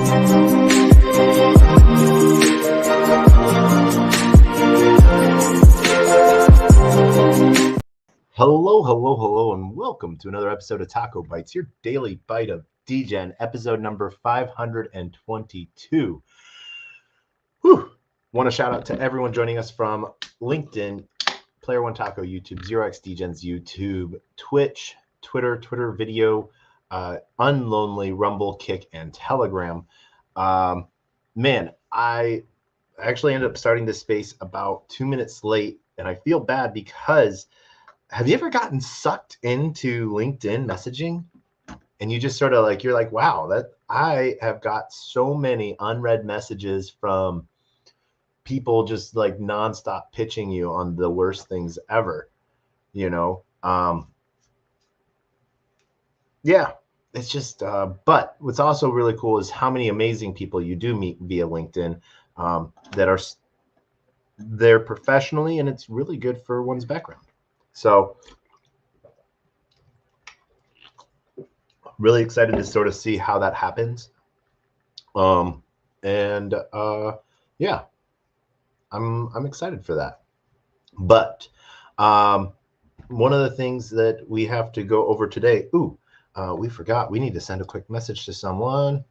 Hello, and welcome to another episode of TacoBytes, your daily bite of Degen, episode number 522. Whew. Want to shout out to everyone joining us from LinkedIn, Player One Taco YouTube, 0xDegens YouTube, Twitch, Twitter video, Unlonely, Rumble, Kick, and Telegram. Man, I actually ended up starting this space about 2 minutes late, and I feel bad because have you ever gotten sucked into LinkedIn messaging and you just sort of like, you're like, wow, that I have got so many unread messages from people just like nonstop pitching you on the worst things ever, you know? Yeah, it's just, but what's also really cool is how many amazing people you do meet via LinkedIn that are there professionally, and it's really good for one's background. So really excited to sort of see how that happens. Yeah, I'm excited for that. But one of the things that we have to go over today, we forgot, we need to send a quick message to someone.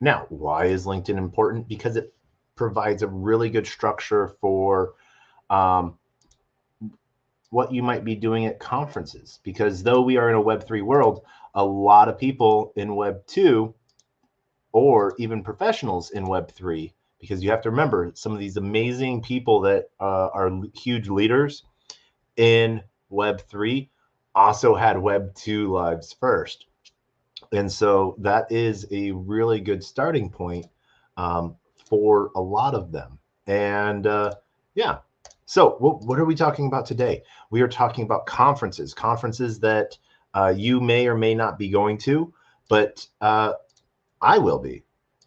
Now, why is LinkedIn important? Because it provides a really good structure for what you might be doing at conferences. Because though we are in a Web3 world, a lot of people in Web2 or even professionals in Web3, because you have to remember some of these amazing people that are huge leaders in Web3 also had Web2 lives first. And so that is a really good starting point for a lot of them. And yeah, so what are we talking about today? We are talking about conferences that you may or may not be going to, but I will be.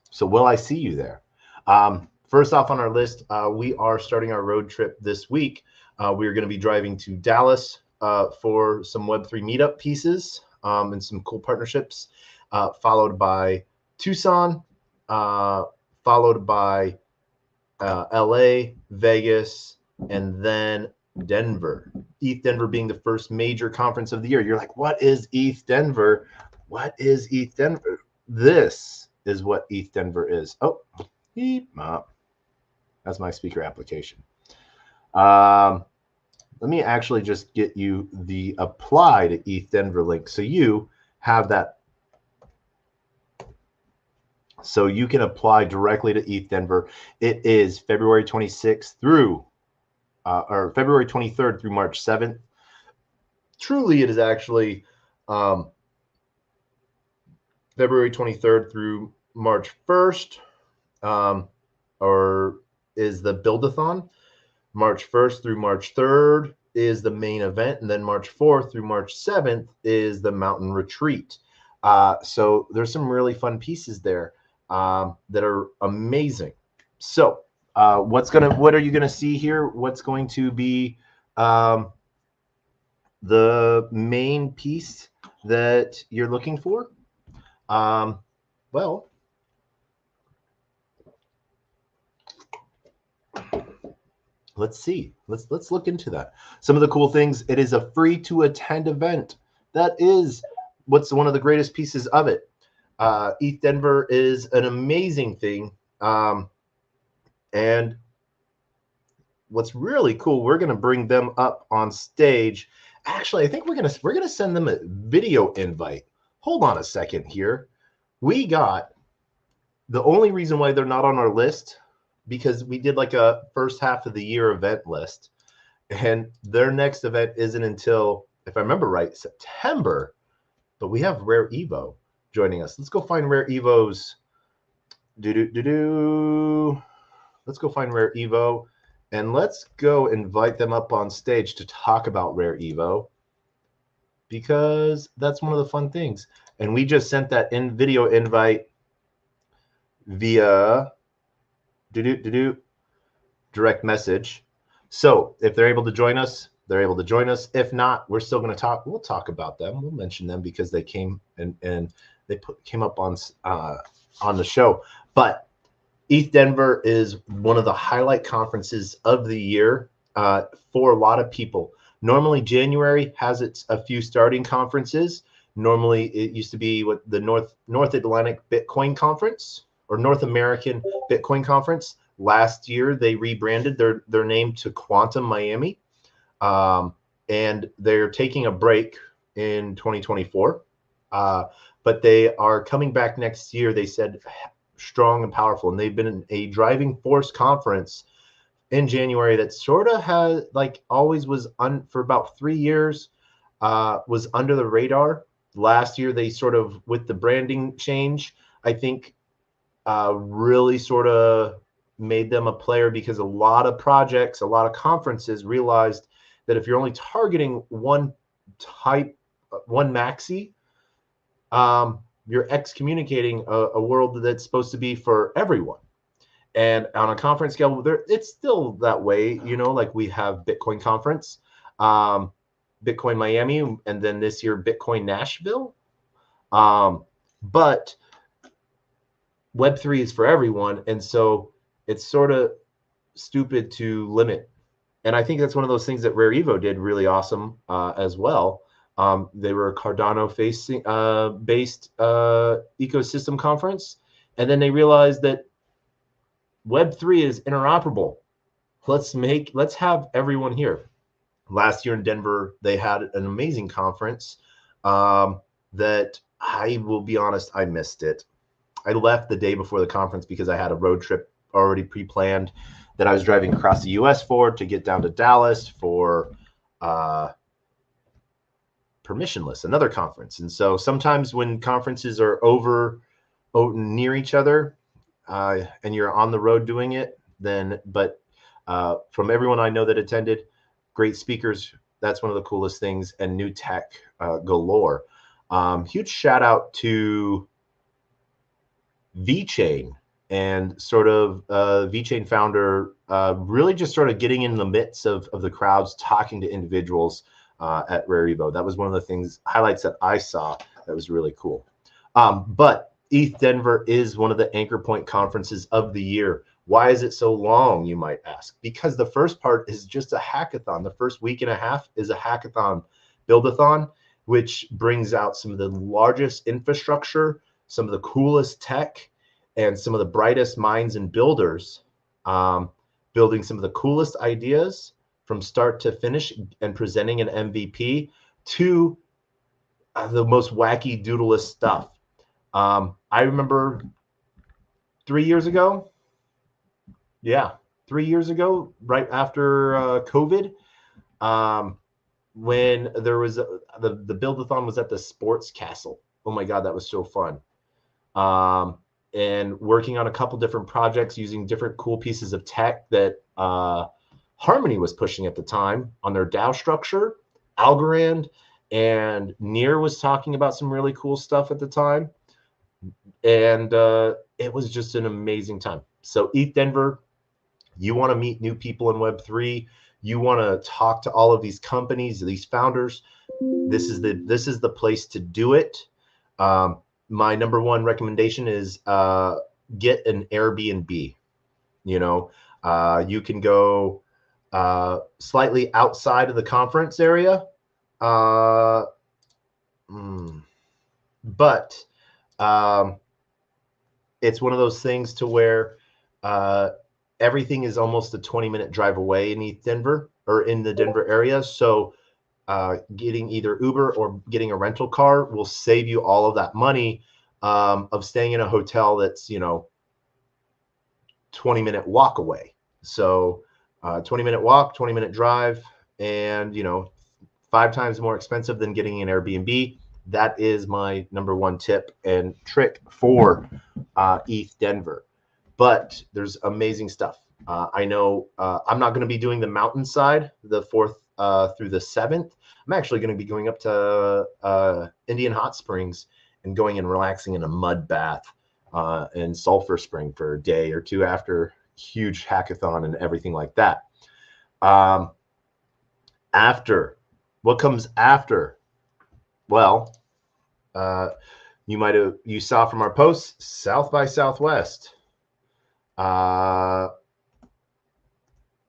So will I see you there? First off on our list, we are starting our road trip this week. We're going to be driving to Dallas for some Web3 meetup pieces and some cool partnerships, followed by Tucson, followed by LA, Vegas, and then Denver. ETH Denver being the first major conference of the year. You're like, what is ETH Denver? What is ETH Denver? This is what ETH Denver is. Oh, that's my speaker application. Let me actually just get you the apply to ETH Denver link so you have that. So you can apply directly to ETH Denver. It is February 26th through, or February 23rd through March 7th. Truly, it is actually February 23rd through March 1st, or is the Build-a-thon. March 1st through March 3rd is the main event, and then March 4th through March 7th is the mountain retreat. So there's some really fun pieces there that are amazing. So what are you gonna see here? What's going to be the main piece that you're looking for? Well, let's see. Let's look into that. Some of the cool things. It is a free to attend event. That is what's one of the greatest pieces of it. ETH Denver is an amazing thing. And what's really cool, we're going to bring them up on stage. Actually, I think we're going to send them a video invite. Hold on a second here. We got the only reason why they're not on our list because we did like a first half of the year event list, and their next event isn't until, if I remember right, September. But we have Rare Evo joining us. Let's go find Rare Evo's. Let's go find Rare Evo, and let's go invite them up on stage to talk about Rare Evo, because that's one of the fun things. And we just sent that in video invite via direct message. So if they're able to join us, they're able to join us. If not, we're still going to talk. We'll talk about them. We'll mention them because they came and they came up on the show. But ETH Denver is one of the highlight conferences of the year for a lot of people. Normally, January has a few starting conferences. Normally, it used to be what the North Atlantic Bitcoin Conference or North American Bitcoin Conference. Last year, they rebranded their name to Quantum Miami, and they're taking a break in 2024. But they are coming back next year. They said strong and powerful, and they've been a driving force conference in January that sort of has, like, always was for about 3 years, was under the radar. Last year, they sort of, with the branding change, I think really sort of made them a player, because a lot of projects, a lot of conferences realized that if you're only targeting one maxi, you're excommunicating a world that's supposed to be for everyone. And on a conference scale, it's still that way, like we have Bitcoin conference, Bitcoin Miami, and then this year Bitcoin Nashville. But Web3 is for everyone, and so it's sort of stupid to limit. And I think that's one of those things that Rare Evo did really awesome as well. They were a Cardano based ecosystem conference, and then they realized that Web3 is interoperable. Let's have everyone here. Last year in Denver, they had an amazing conference that, I will be honest, I missed it. I left the day before the conference because I had a road trip already pre-planned that I was driving across the US for, to get down to Dallas for Permissionless, another conference. And so sometimes when conferences are near each other, and you're on the road doing it, but from everyone I know that attended, great speakers. That's one of the coolest things, and new tech galore. Huge shout out to VeChain, and sort of VeChain founder really just sort of getting in the midst of the crowds, talking to individuals at Rare Evo. That was one of the highlights that I saw that was really cool. But ETH Denver is one of the anchor point conferences of the year. Why is it so long, you might ask? Because the first part is just a hackathon. The first week and a half is a hackathon, build-a-thon, which brings out some of the largest infrastructure, some of the coolest tech, and some of the brightest minds and builders, building some of the coolest ideas from start to finish, and presenting an MVP to the most wacky doodlest stuff. I remember 3 years ago, 3 years ago, right after COVID, when there was the build-a-thon was at the Sports Castle. Oh my God, that was so fun. And working on a couple different projects using different cool pieces of tech that Harmony was pushing at the time on their DAO structure, Algorand, and Near was talking about some really cool stuff at the time. And it was just an amazing time. So ETH Denver, you want to meet new people in Web3, you want to talk to all of these companies, these founders, this is the place to do it. My number one recommendation is get an Airbnb. You can go slightly outside of the conference area, but it's one of those things to where everything is almost a 20-minute drive away in ETH Denver, or in the Denver area. So getting either Uber or getting a rental car will save you all of that money of staying in a hotel that's, 20-minute walk away. So 20-minute walk, 20-minute drive, and 5 times more expensive than getting an Airbnb. That is my number one tip and trick for ETH Denver. But there's amazing stuff. I know I'm not going to be doing the mountainside the 4th through the 7th. I'm actually going to be going up to Indian Hot Springs and going and relaxing in a mud bath in Sulphur Spring for a day or two after huge hackathon and everything like that. What comes after? Well, you saw from our posts, South by Southwest.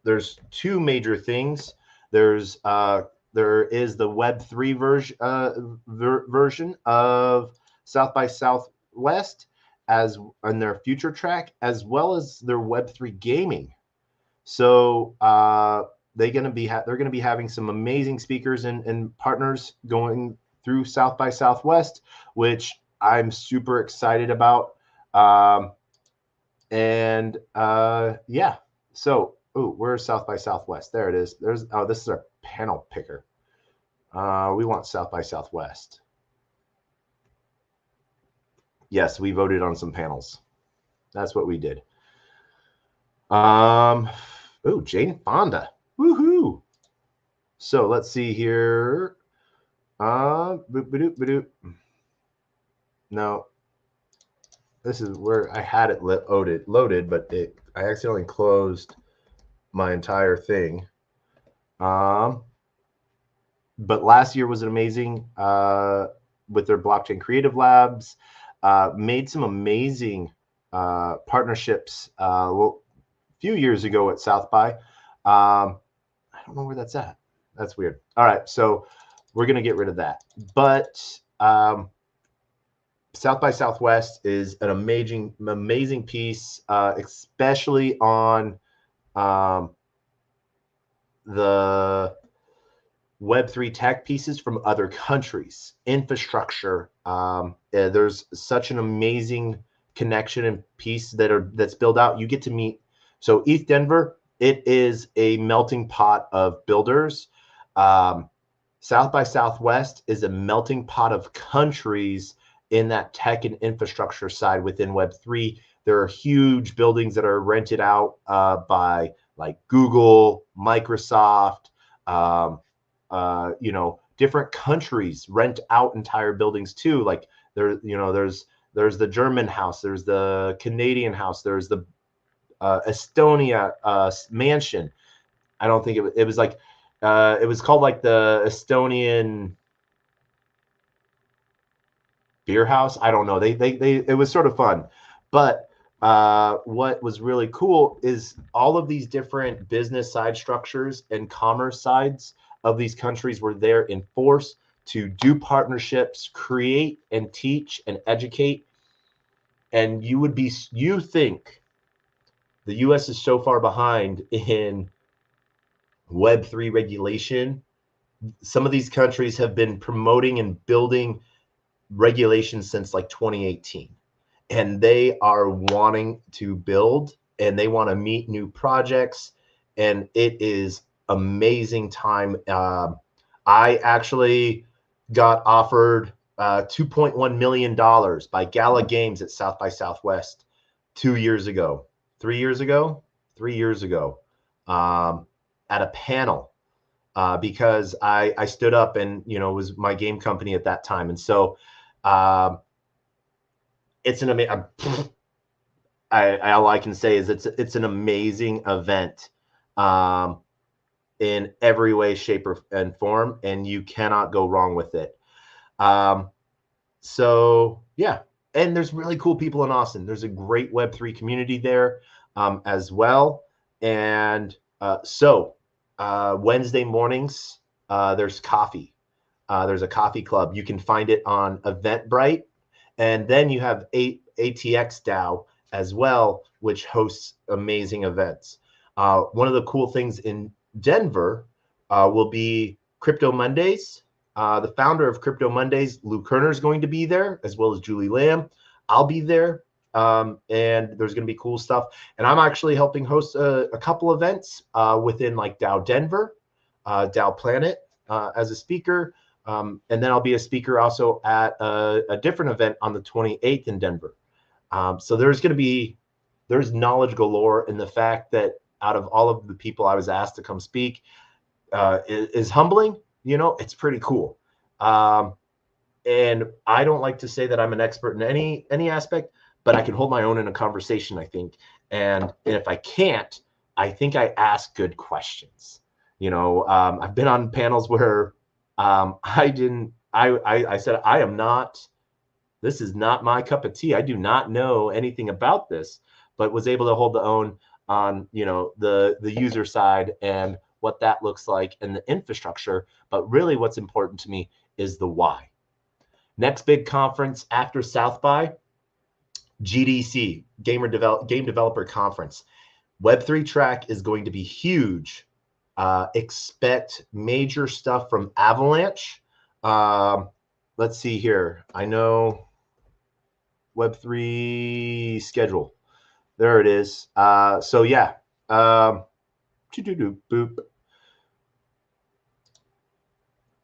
There's 2 major things. There is the Web3 version of South by Southwest as on their future track, as well as their Web3 gaming. So they're going to be having some amazing speakers and partners going through South by Southwest, which I'm super excited about. Yeah. So, where's South by Southwest? There it is. This is our panel picker. We want South by Southwest. Yes, we voted on some panels. That's what we did. Jane Fonda. Woohoo. So let's see here. No, this is where I had it loaded, but I accidentally closed my entire thing. But last year was an amazing with their blockchain creative labs. Made some amazing partnerships a few years ago at South by. I don't know where that's at. That's weird. All right, so we're gonna get rid of that. But South by Southwest is an amazing piece, especially on the Web3 tech pieces from other countries, infrastructure. There's such an amazing connection and piece that's built out. You get to meet. So ETH Denver, it is a melting pot of builders. South by Southwest is a melting pot of countries in that tech and infrastructure side within Web3. There are huge buildings that are rented out by like Google, Microsoft, different countries rent out entire buildings too. Like there's the German house, there's the Canadian house, there's the Estonia mansion. I don't think it was like it was called like the Estonian beer house. I don't know. It was sort of fun, but what was really cool is all of these different business side structures and commerce sides of these countries were there in force to do partnerships, create and teach and educate. And you think the US is so far behind in Web3 regulation. Some of these countries have been promoting and building regulations since like 2018. And they are wanting to build and they want to meet new projects. And it is amazing time. I actually got offered $2.1 million by Gala Games at South by Southwest 3 years ago, at a panel because I stood up and, it was my game company at that time. And so it's an amazing, all I can say is it's an amazing event in every way, shape, and form, and you cannot go wrong with it. So yeah, and there's really cool people in Austin. There's a great Web3 community there as well. And Wednesday mornings, there's coffee. There's a coffee club. You can find it on Eventbrite. And then you have ATX DAO as well, which hosts amazing events. One of the cool things in Denver will be Crypto Mondays. The founder of Crypto Mondays, Lou Kerner, is going to be there, as well as Julie Lamb. I'll be there. and there's going to be cool stuff. And I'm actually helping host a couple events within like DAO Denver, DAO Planet as a speaker. And then I'll be a speaker also at a different event on the 28th in Denver. So there's knowledge galore, and the fact that out of all of the people I was asked to come speak is humbling. You know, it's pretty cool. And I don't like to say that I'm an expert in any aspect, but I can hold my own in a conversation, I think. And if I can't, I think I ask good questions. You know, I've been on panels where I said, this is not my cup of tea. I do not know anything about this, but was able to hold the own on, you know, the user side and what that looks like and the infrastructure. But really what's important to me is the why. Next big conference after South by, GDC, Game Developer Conference. Web3 track is going to be huge. Expect major stuff from Avalanche. Let's see here. I know Web3 schedule. There it is. So yeah. Boop.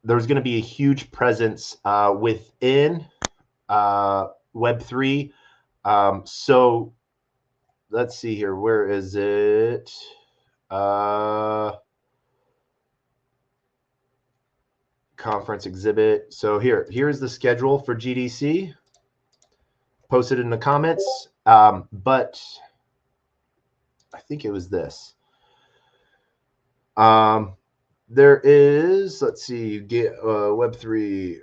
There's going to be a huge presence within Web3. So let's see here. Where is it? Conference exhibit. So here's the schedule for GDC. Posted in the comments. But I think it was this. There is, let's see, Web3.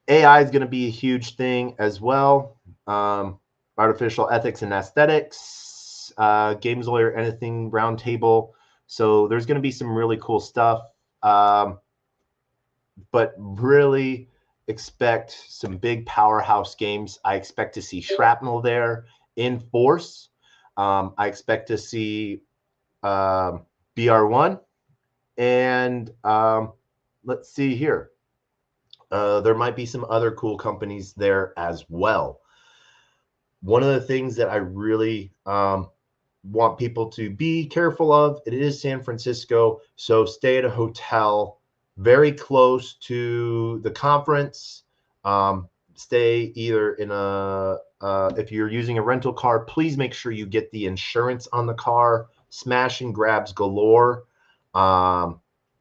AI is going to be a huge thing as well. Artificial ethics and aesthetics, games lawyer, anything roundtable. So there's going to be some really cool stuff. But really expect some big powerhouse games. I expect to see Shrapnel there in force. I expect to see BR1, and let's see here. There might be some other cool companies there as well. One of the things that I really want people to be careful of, it is San Francisco, so stay at a hotel very close to the conference. Stay either in if you're using a rental car, please make sure you get the insurance on the car. Smash and grabs galore.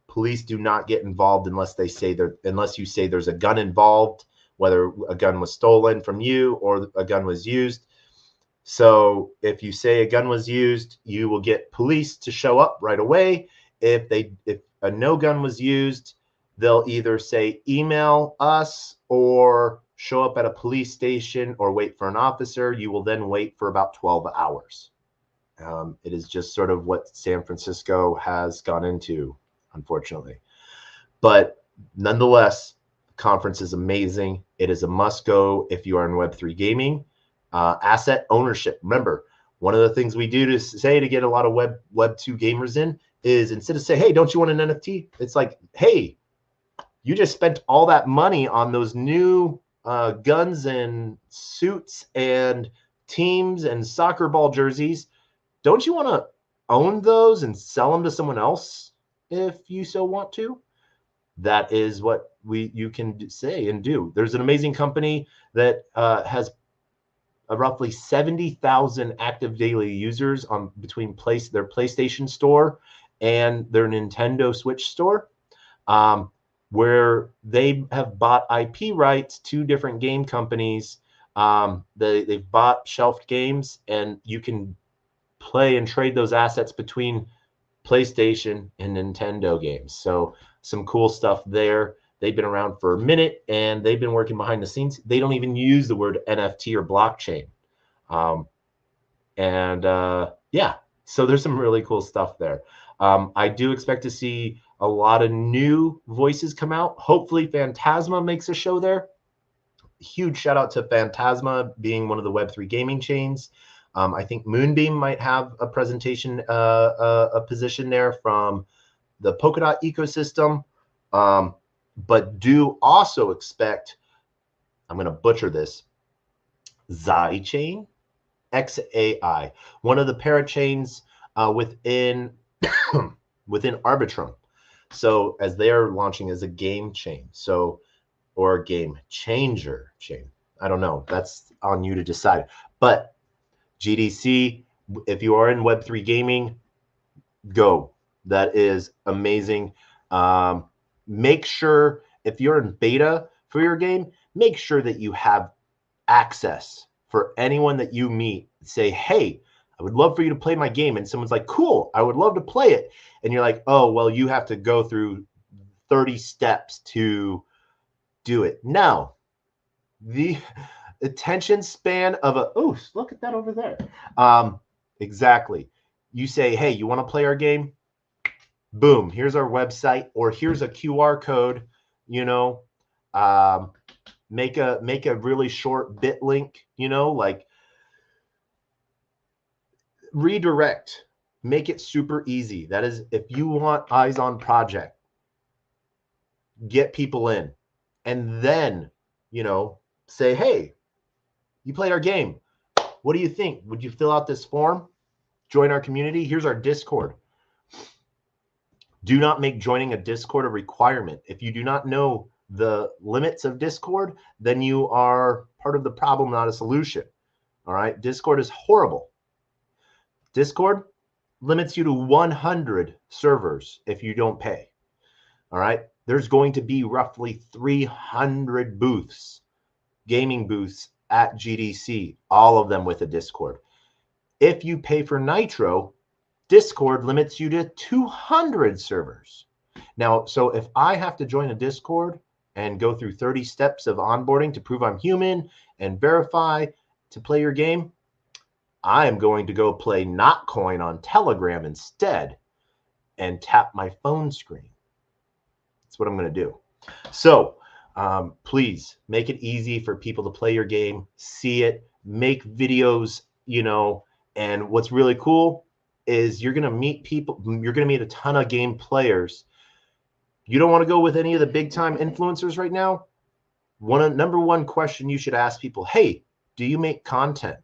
Police do not get involved unless you say there's a gun involved, whether a gun was stolen from you or a gun was used. So if you say a gun was used, you will get police to show up right away. If a no gun was used, they'll either say email us or show up at a police station or wait for an officer. You will then wait for about 12 hours. It is just sort of what San Francisco has gone into, unfortunately. But nonetheless, the conference is amazing. It is a must go if you are in Web3 gaming. Asset ownership. Remember, one of the things we do to get a lot of Web2 gamers in is, instead of say, hey, don't you want an NFT? It's like, hey, you just spent all that money on those new guns and suits and teams and soccer ball jerseys. Don't you want to own those and sell them to someone else if you so want to? That is what you can say and do. There's an amazing company that has roughly 70,000 active daily users on between their PlayStation store and their Nintendo Switch store, where they have bought IP rights to different game companies. They've bought shelved games, and you can play and trade those assets between PlayStation and Nintendo games. So some cool stuff there. They've been around for a minute, and they've been working behind the scenes. They don't even use the word NFT or blockchain. Yeah, so there's some really cool stuff there. I do expect to see a lot of new voices come out. Hopefully Phantasma makes a show there. Huge shout out to Phantasma being one of the Web3 gaming chains. I think Moonbeam might have a presentation, a position there from the Polkadot ecosystem. But do also expect, I'm going to butcher this, Xi chain, XAI, one of the parachains within within Arbitrum. So as they are launching as a game chain, so or a game changer chain. I don't know. That's on you to decide. But GDC, if you are in Web3 gaming, go. That is amazing. Make sure if you're in beta for your game, make sure that you have access for anyone that you meet. Say, hey, I would love for you to play my game. And someone's like, cool, I would love to play it. And you're like, oh, well, you have to go through 30 steps to do it. Now, the attention span of a, oh, look at that over there. Exactly. You say, hey, you want to play our game? Boom, here's our website, or here's a QR code, you know, make a really short bit link, you know, like redirect, make it super easy. That is, if you want eyes on project, get people in, and then, you know, say, hey, you played our game. What do you think? Would you fill out this form? Join our community. Here's our Discord. Do not make joining a Discord a requirement. If you do not know the limits of Discord, then you are part of the problem, not a solution. All right. Discord is horrible. Discord limits you to 100 servers if you don't pay. All right. There's going to be roughly 300 booths, gaming booths at GDC, all of them with a Discord. If you pay for Nitro, Discord limits you to 200 servers. Now, so if I have to join a Discord and go through 30 steps of onboarding to prove I'm human and verify to play your game, I am going to go play Notcoin on Telegram instead and tap my phone screen. That's what I'm going to do. So please make it easy for people to play your game, see it, make videos, you know, and what's really cool is you're going to meet people, you're going to meet a ton of game players. You don't want to go with any of the big time influencers right now. Number one question you should ask people, hey, do you make content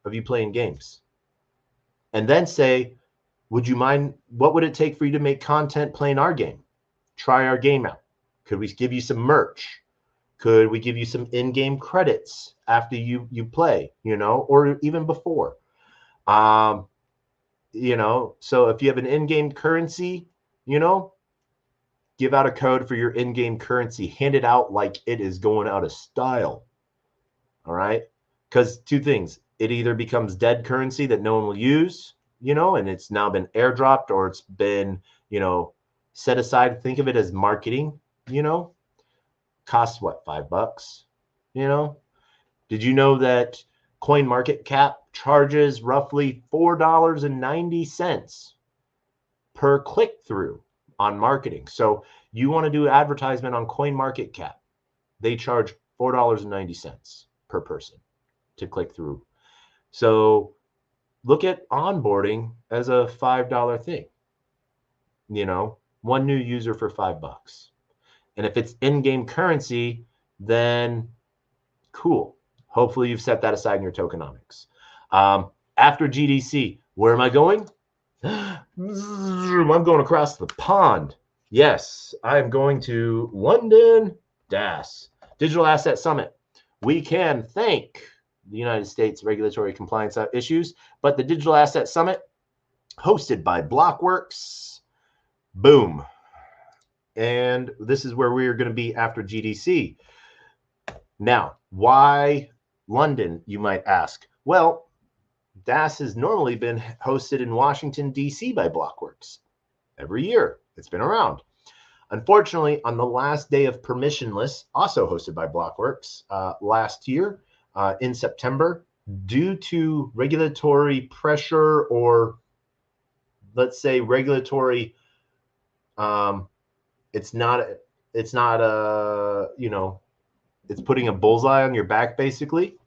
of you playing games? And then say, would you mind, what would it take for you to make content playing our game? Try our game out. Could we give you some merch? Could we give you some in-game credits after you play, you know, or even before? You know, so if you have an in-game currency, you know, give out a code for your in-game currency. Hand it out like it is going out of style. All right? Because two things. It either becomes dead currency that no one will use, you know, and it's now been airdropped, or it's been, you know, set aside. Think of it as marketing, you know. Costs what, $5? You know? Did you know that CoinMarketCap charges roughly $4.90 per click-through on marketing? So you want to do advertisement on CoinMarketCap, they charge $4.90 per person to click through. So look at onboarding as a $5 thing. You know, one new user for $5. And if it's in-game currency, then cool. Hopefully you've set that aside in your tokenomics. After GDC, where am I going? I'm going across the pond. Yes, I'm going to London, DAS, Digital Asset Summit. We can thank the United States regulatory compliance issues, but the Digital Asset Summit, hosted by Blockworks, boom. And this is where we are going to be after GDC. Now, why London, you might ask? Well, DAS has normally been hosted in Washington, D.C. by Blockworks. Every year, it's been around. Unfortunately, on the last day of Permissionless, also hosted by Blockworks, last year in September, due to regulatory pressure, or let's say regulatory, it's not you know, it's putting a bullseye on your back, basically.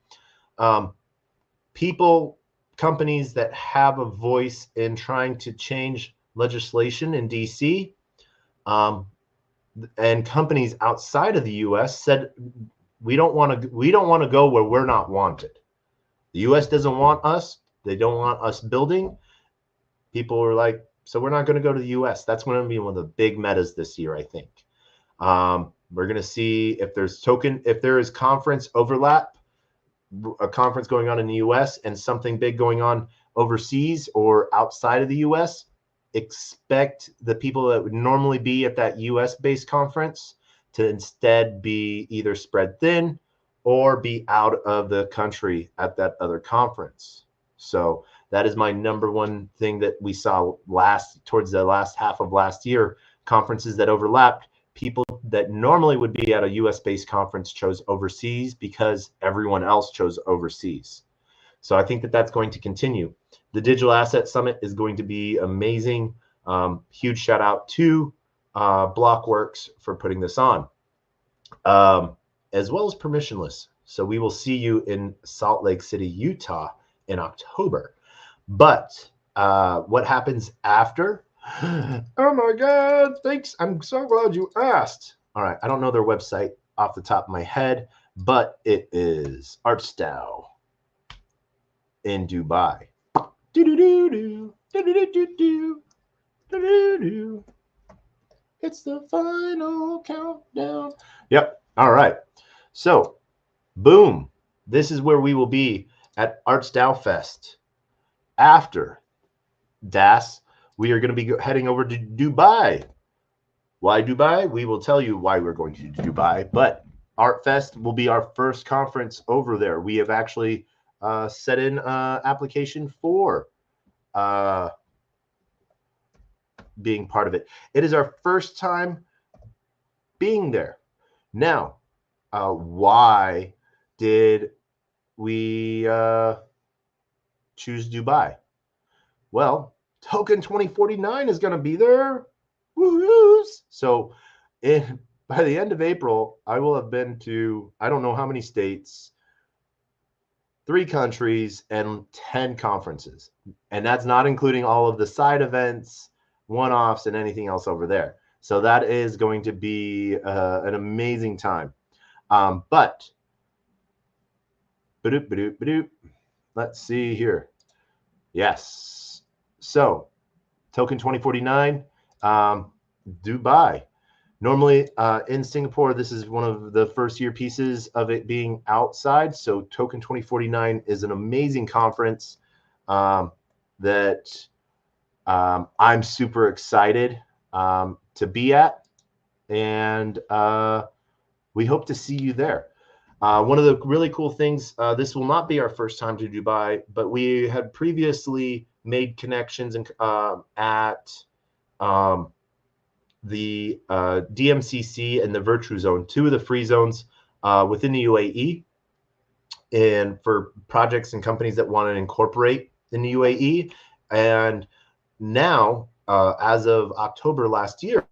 Companies that have a voice in trying to change legislation in DC, and companies outside of the U.S. said, we don't want to go where we're not wanted. The US doesn't want us. They don't want us building. People are like, so we're not going to go to the US. That's going to be one of the big metas this year, I think. We're going to see if there is conference overlap, a conference going on in the US and something big going on overseas or outside of the US. Expect the people that would normally be at that US based conference to instead be either spread thin or be out of the country at that other conference. So that is my number one thing that we saw towards the last half of last year. Conferences that overlapped, people that normally would be at a US based conference chose overseas because everyone else chose overseas. So I think that that's going to continue. The Digital Asset Summit is going to be amazing. Huge shout out to Blockworks for putting this on, as well as Permissionless. So we will see you in Salt Lake City, Utah in October. But what happens after? Oh my God, thanks. I'm so glad you asked. All right, I don't know their website off the top of my head, but it is ArtStyle in Dubai. It's the final countdown. Yep. All right. So, boom. This is where we will be at ArtStyle Fest. After DAS, we are going to be heading over to Dubai. Why Dubai? We will tell you why we're going to Dubai, but ArtFest will be our first conference over there. We have actually set in application for being part of it. It is our first time being there. Now, why did we choose Dubai? Well, Token 2049 is going to be there. Woohoo! So by the end of April, I will have been to, I don't know how many states, 3 countries, and 10 conferences. And that's not including all of the side events, one-offs, and anything else over there. So that is going to be an amazing time. But let's see here. Yes. So Token 2049, Dubai. Normally in Singapore, this is one of the first year pieces of it being outside. So Token 2049 is an amazing conference that I'm super excited to be at. And we hope to see you there. One of the really cool things, this will not be our first time to Dubai, but we had previously made connections at the DMCC and the Virtue Zone, 2 of the free zones within the UAE, and for projects and companies that want to incorporate in the UAE. And now, as of October last year,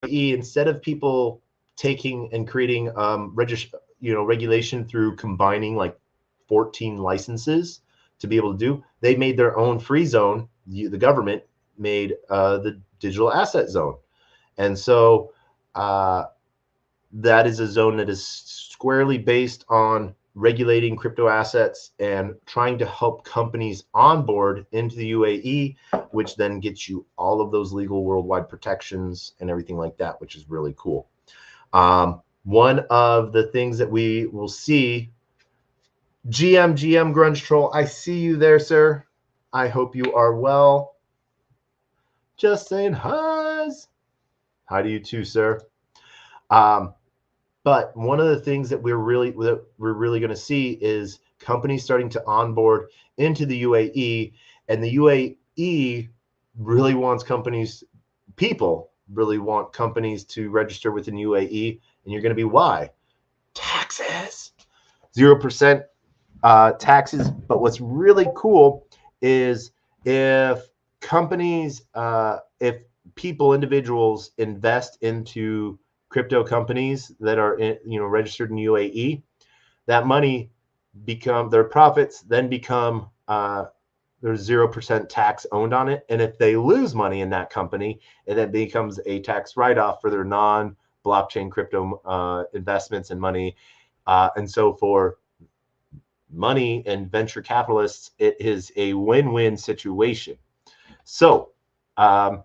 instead of people taking and creating regulation through combining like 14 licenses to be able to do, they made their own free zone. The government made the digital asset zone. And so that is a zone that is squarely based on regulating crypto assets and trying to help companies onboard into the UAE, which then gets you all of those legal worldwide protections and everything like that, which is really cool. One of the things that we will see, GM Grunge Troll, I see you there, sir. I hope you are well. Just saying hi's. Hi to you too, sir. But one of the things that we're really going to see is companies starting to onboard into the UAE, and the UAE really wants people really want companies to register within UAE, and you're going to be why? Taxes. 0% taxes. But what's really cool is if companies, if individuals invest into crypto companies that are registered in UAE, that money their profits then become there's 0% tax owned on it. And if they lose money in that company, and it becomes a tax write-off for their non-blockchain crypto investments and money. And so for money and venture capitalists, it is a win-win situation. So I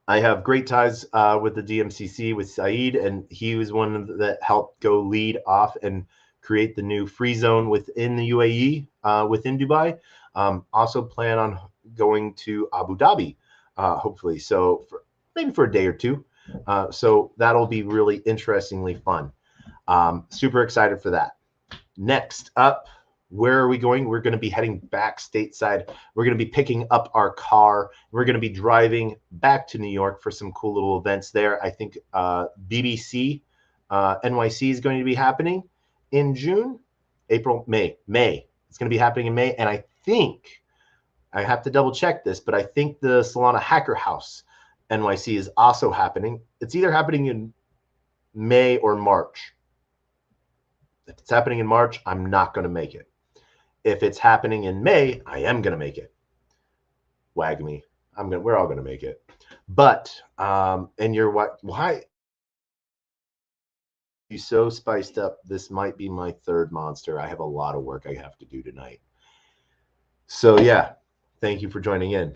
have great ties with the DMCC, with Saeed, and he was one that helped go lead off and create the new free zone within the UAE, within Dubai. Also plan on going to Abu Dhabi, hopefully. So maybe for a day or two. So that'll be really interestingly fun. Super excited for that. Next up, where are we going? We're going to be heading back stateside. We're going to be picking up our car. We're going to be driving back to New York for some cool little events there. I think BBC NYC is going to be happening in June, April, May. It's going to be happening in May. And I think, I have to double check this, but I think the Solana Hacker House NYC is also happening. It's either happening in May or March. If it's happening in March, I'm not going to make it. If it's happening in May, I am going to make it. Wag me. We're all going to make it. But, and you're what? Why? You so spiced up. This might be my third monster. I have a lot of work I have to do tonight. So yeah, thank you for joining in.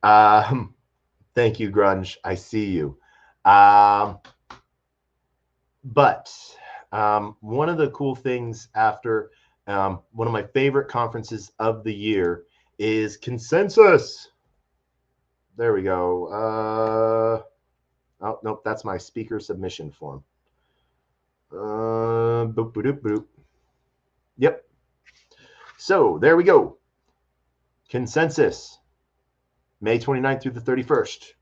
Thank you, Grunge. I see you. But one of the cool things after one of my favorite conferences of the year is Consensus. There we go. Oh, nope, that's my speaker submission form. Boop, boop, boop. Yep. So there we go. Consensus, May 29th through the 31st.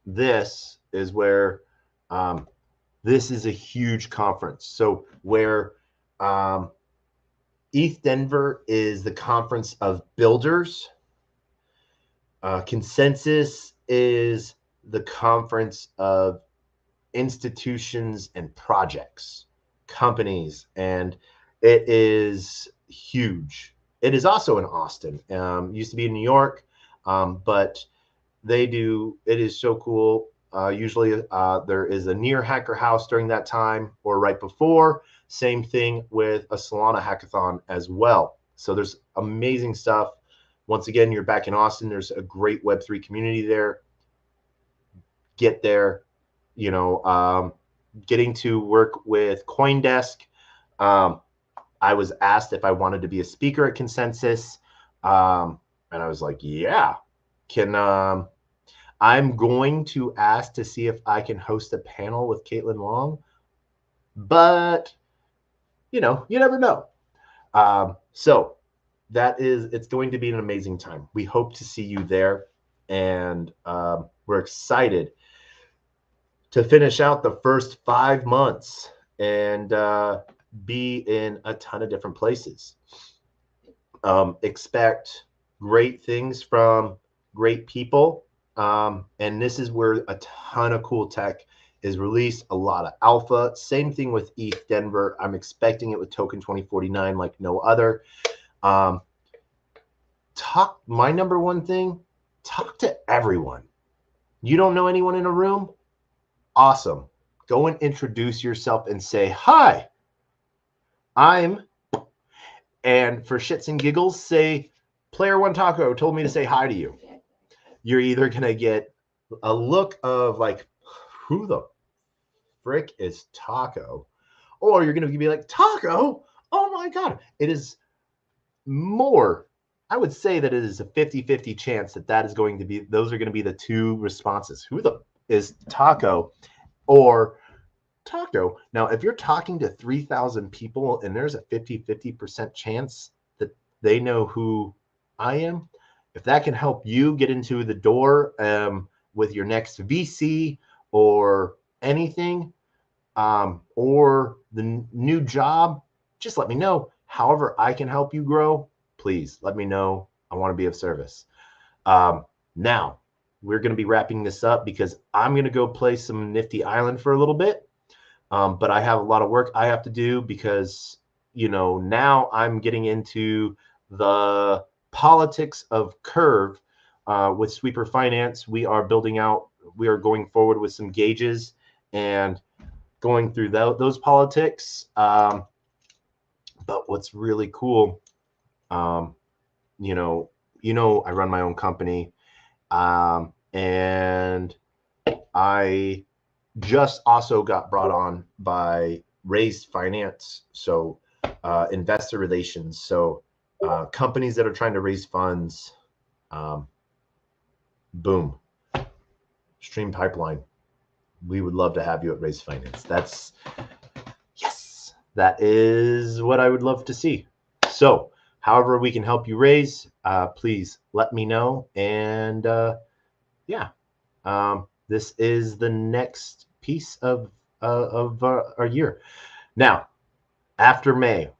This is where this is a huge conference. So where ETH Denver is the conference of builders. Consensus is the conference of institutions and projects, companies, and it is huge. It is also in Austin. Used to be in New York, but it is so cool. Usually there is a near Hacker House during that time or right before. Same thing with a Solana hackathon as well. So there's amazing stuff. Once again, you're back in Austin. There's a great Web3 community there. Get there. You know, getting to work with CoinDesk. I was asked if I wanted to be a speaker at Consensus. And I was like, yeah. I'm going to ask to see if I can host a panel with Caitlin Long. But, you know, you never know. So it's going to be an amazing time. We hope to see you there. And we're excited to finish out the first 5 months and be in a ton of different places. Expect great things from great people. And this is where a ton of cool tech is released, a lot of alpha. Same thing with ETH Denver. I'm expecting it with Token 2049 like no other. My number one thing, talk to everyone. You don't know anyone in a room? Awesome. Go and introduce yourself and say, hi, and for shits and giggles, say, Player One Taco told me to say hi to you. You're either going to get a look of like, who the frick is Taco? Or you're going to be like, Taco? Oh my God. It is more, I would say that it is a 50-50 chance that is going to be, those are going to be the two responses. Who the is Taco or Taco? Now, if you're talking to 3,000 people and there's a 50% chance that they know who I am, if that can help you get into the door with your next VC or anything, or the new job, just let me know. However I can help you grow, please let me know. I want to be of service. Now, we're going to be wrapping this up because I'm going to go play some Nifty Island for a little bit. But I have a lot of work I have to do because, you know, now I'm getting into the politics of Curve with Sweeper Finance. We are going forward with some gauges and going through those politics. But what's really cool, you know, I run my own company, and I just also got brought on by Raised Finance, so investor relations. So companies that are trying to raise funds, boom, Stream Pipeline. We would love to have you at Raised Finance. Yes, that is what I would love to see. So however we can help you raise, please let me know. And yeah, this is the next piece of our year. Now, after May,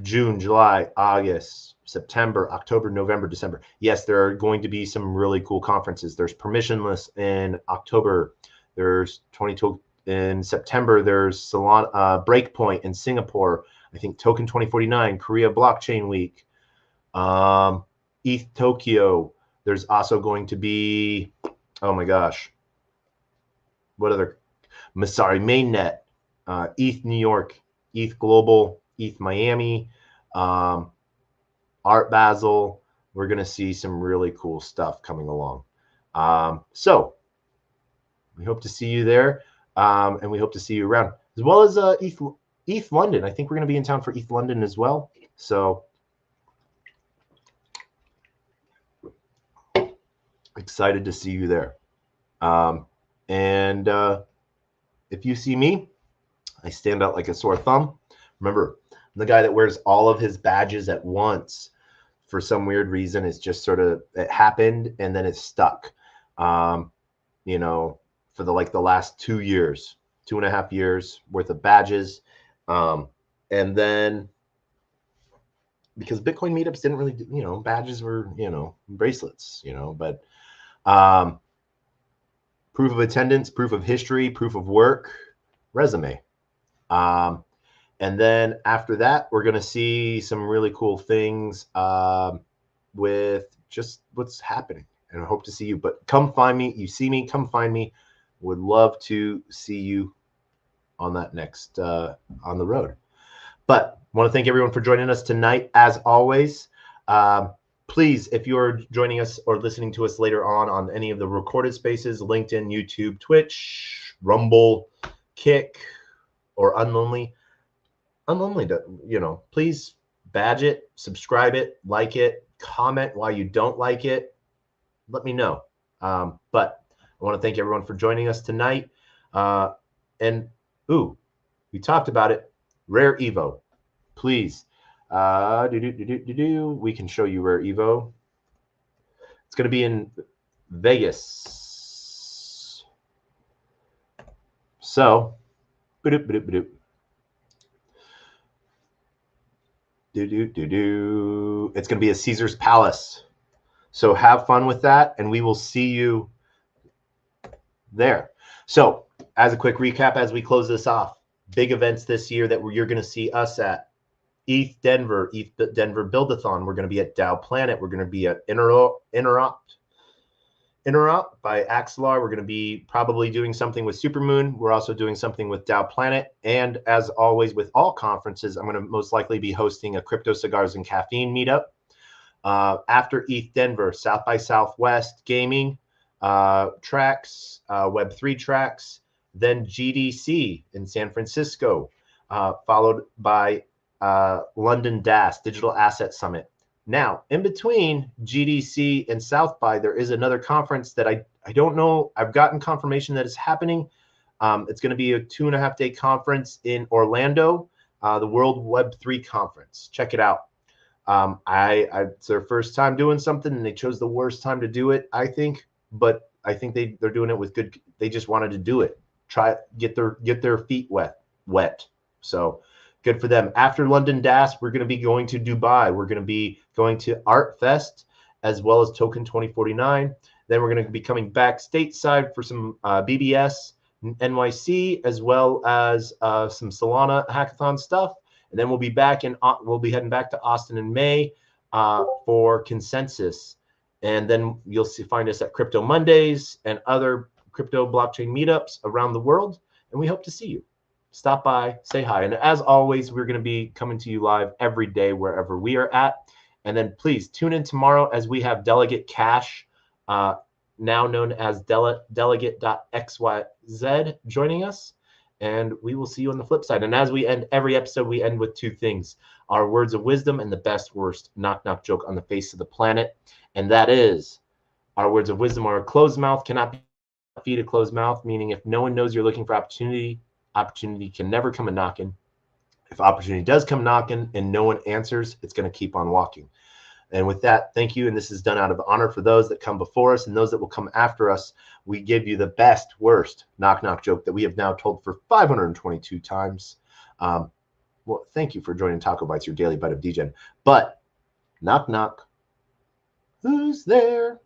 June, July, August, September, October, November, December. Yes, there are going to be some really cool conferences. There's Permissionless in October. There's 22 in September. There's Solana, Breakpoint in Singapore. I think Token 2049, Korea Blockchain Week, ETH Tokyo. There's also going to be, oh my gosh, what other? Sorry, Mainnet, ETH New York, ETH Global, ETH Miami, Art Basel. We're going to see some really cool stuff coming along. So we hope to see you there, and we hope to see you around, as well as ETH London. I think we're going to be in town for ETH London as well. So excited to see you there. And if you see me, I stand out like a sore thumb. Remember, I'm the guy that wears all of his badges at once. For some weird reason, it's just sort of, it happened and then it's stuck. You know, for the last 2 years, 2.5 years worth of badges. And then because Bitcoin meetups didn't really, badges were, bracelets, but proof of attendance, proof of history, proof of work, resume. And then after that, we're going to see some really cool things with just what's happening. And I hope to see you. But come find me. You see me, come find me. Would love to see you on that next, on the road. But I want to thank everyone for joining us tonight, as always. Please, if you're joining us or listening to us later on any of the recorded spaces, LinkedIn, YouTube, Twitch, Rumble, Kick, or Unlonely, please badge it, subscribe it, like it, comment why you don't like it. Let me know. But I want to thank everyone for joining us tonight. And we talked about it. Rare Evo, please. We can show you Rare Evo. It's going to be in Vegas. So, it's going to be at Caesar's Palace. So have fun with that, and we will see you there. So as a quick recap, as we close this off, big events this year that you're going to see us at: ETH Denver Buildathon. We're going to be at DAO Planet. We're going to be at Interop by Axelar. We're going to be probably doing something with Supermoon. We're also doing something with DAO Planet. And as always, with all conferences, I'm going to most likely be hosting a Crypto Cigars and Caffeine meetup. After ETH Denver, South by Southwest Gaming tracks, Web3 tracks, then GDC in San Francisco, followed by London DAS, Digital Asset Summit. Now, in between GDC and South by, there is another conference that I don't know. I've gotten confirmation that it's happening. It's going to be a 2.5-day conference in Orlando, the World Web3 Conference. Check it out. It's their first time doing something, and they chose the worst time to do it, I think. But I think they're doing it with good. They just wanted to do it. Get their feet wet. So good for them. After London DAS, we're going to be going to Dubai. We're going to be going to Art Fest as well as Token 2049. Then we're going to be coming back stateside for some BBS, NYC, as well as some Solana hackathon stuff. And then we'll be heading back to Austin in May for Consensus. And then you'll find us at Crypto Mondays and other crypto blockchain meetups around the world. And we hope to see you. stop by, say hi. And as always, we're going to be coming to you live every day wherever we are at. And then please tune in tomorrow as we have Delegate Cash, now known as Delegate.xyz, joining us. And we will see you on the flip side. And as we end every episode, we end with two things: our words of wisdom and the best, worst knock-knock joke on the face of the planet. And that is, our words of wisdom are: a closed mouth cannot feed a closed mouth, meaning if no one knows you're looking for opportunity, opportunity can never come a knocking. If opportunity does come knocking and no one answers, it's going to keep on walking. And with that, thank you. And this is done out of honor for those that come before us and those that will come after us. We give you the best, worst knock-knock joke that we have now told for 522 times. Well, thank you for joining TacoBytes, your daily bite of Degen. But knock, knock. Who's there?